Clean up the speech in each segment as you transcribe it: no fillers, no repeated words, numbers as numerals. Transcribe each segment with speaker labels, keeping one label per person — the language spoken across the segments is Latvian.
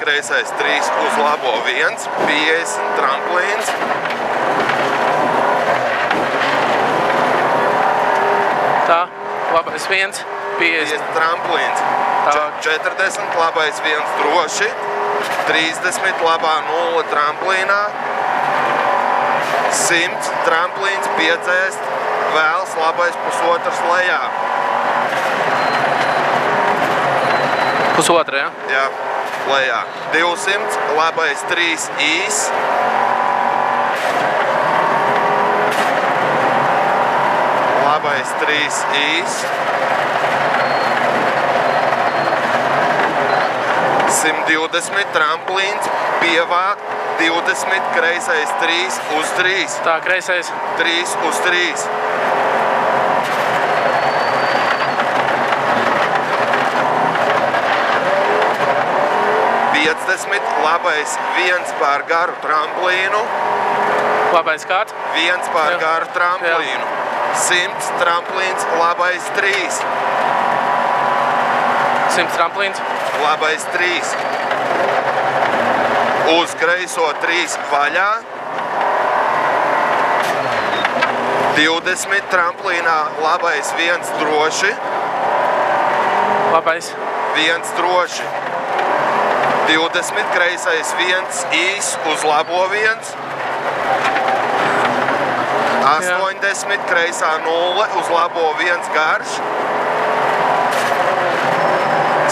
Speaker 1: kreisais 3, uz labo 1, 50 tramplīns.
Speaker 2: Tā, labais 1, 50
Speaker 1: tramplīns. 40, labais 1 droši. 30, labā 0 tramplīnā. 100 tramplīns, piedzēst, vēls, labais 1,5 lejā.
Speaker 2: 1,5, ja?
Speaker 1: Jā, lejā. 200, labais 3 īs. Labais 3 īs. 120, tramplīns, pievākt, 20, kreisais 3 uz 3.
Speaker 2: Tā, kreisais.
Speaker 1: 3 uz 3. Labais 1 pār garu tramplīnu.
Speaker 2: Labais kāds?
Speaker 1: 1 pār garu tramplīnu. 100 tramplīns, labais 3.
Speaker 2: 100 tramplīns.
Speaker 1: Labais 3. Uz kreiso 3 vaļā. 20 tramplīnā, labais 1 droši.
Speaker 2: Labais.
Speaker 1: 1 droši. 20, kreisais 1 īs, uz labo 1. 80, kreisā 0, uz labo 1 garš.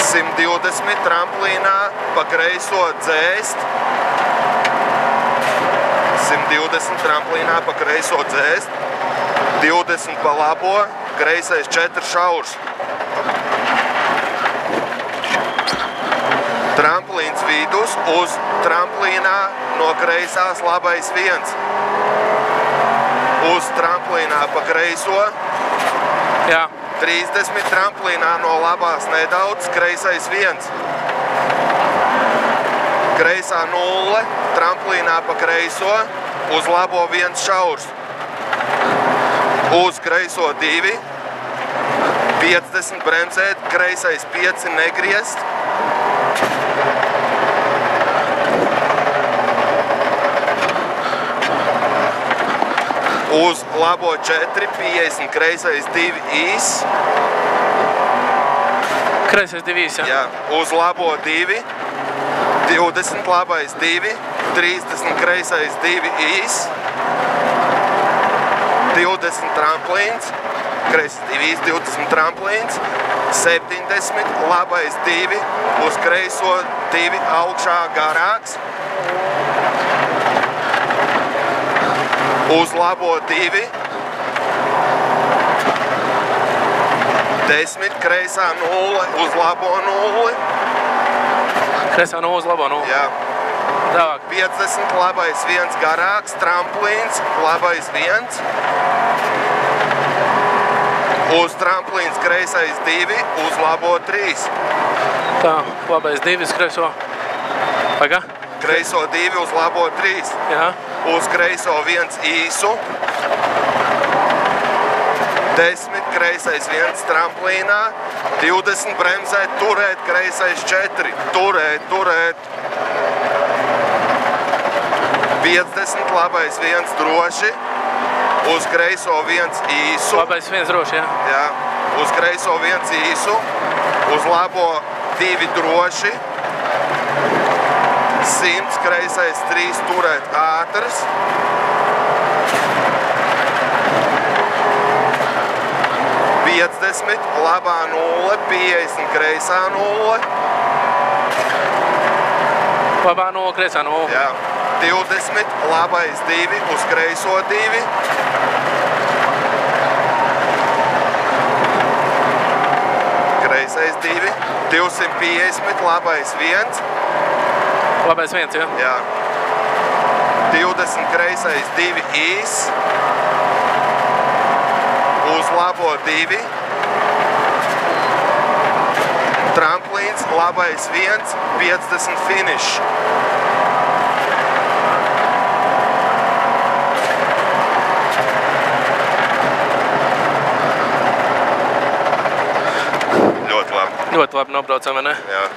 Speaker 1: 120 tramplīnā, pa kreiso dzēst. 120 tramplīnā, pa kreiso dzēst. 20 pa labo, kreisais 4 šaurs. Tramplīns vidus, uz tramplīnā, no kreisās labais 1. Uz tramplīnā pa kreiso.
Speaker 2: Jā.
Speaker 1: 30 tramplīnā, no labās nedaudz, kreisais 1. Kreisā 0, tramplīnā pa kreiso, uz labo 1 šaurs. Uz kreiso 2. 50 bremzēt, kreisais 5 negriezt. Uz labo 4, 50, kreisais 2 īs.
Speaker 2: Kreisais 2 īs, jā?
Speaker 1: Jā, uz labo 2, 20, labais 2, 30, kreisais 2 īs. 20 tramplīns, kreisais 2 īs, 20 tramplīns. 70, labais 2, uz kreiso 2 augšā garāks. Uz labo 2. 10, kreisā 0, uz labo 0.
Speaker 2: Kreisā 0, uz labo 0.
Speaker 1: Jā.
Speaker 2: Tālāk.
Speaker 1: 50, labais 1 garāks, tramplīns, labais 1. Uz tramplīns kreisais 2, uz labo 3.
Speaker 2: Tā, labais 2, uz kreiso. Pagā?
Speaker 1: Kreiso 2, uz labo 3.
Speaker 2: Jā.
Speaker 1: Uz kreiso 1 īsu. 10, kreisais 1 tramplīnā. 20 bremzēt, turēt, kreisais 4. Turēt. 50, labais 1 droši. Uz kreiso 1 īsu.
Speaker 2: Labais 1 droši, jā?
Speaker 1: Jā. Uz kreiso 1 īsu. Uz labo 2 droši. 100, kreisais 3, turēt ātrs. 50, labā 0, 50, kreisā 0.
Speaker 2: Labā 0, kreisā 0.
Speaker 1: Jā. 20, labais 2, uz kreiso 2. Kreisais 2. 250, labais 1.
Speaker 2: Labais 1, jā?
Speaker 1: Jā. 20, kreisais 2 īs. Uz labo 2. Tramplīns, labais 1, 50 finish. Ļoti labi.
Speaker 2: Ļoti labi nobraucam, vai ne?
Speaker 1: Jā.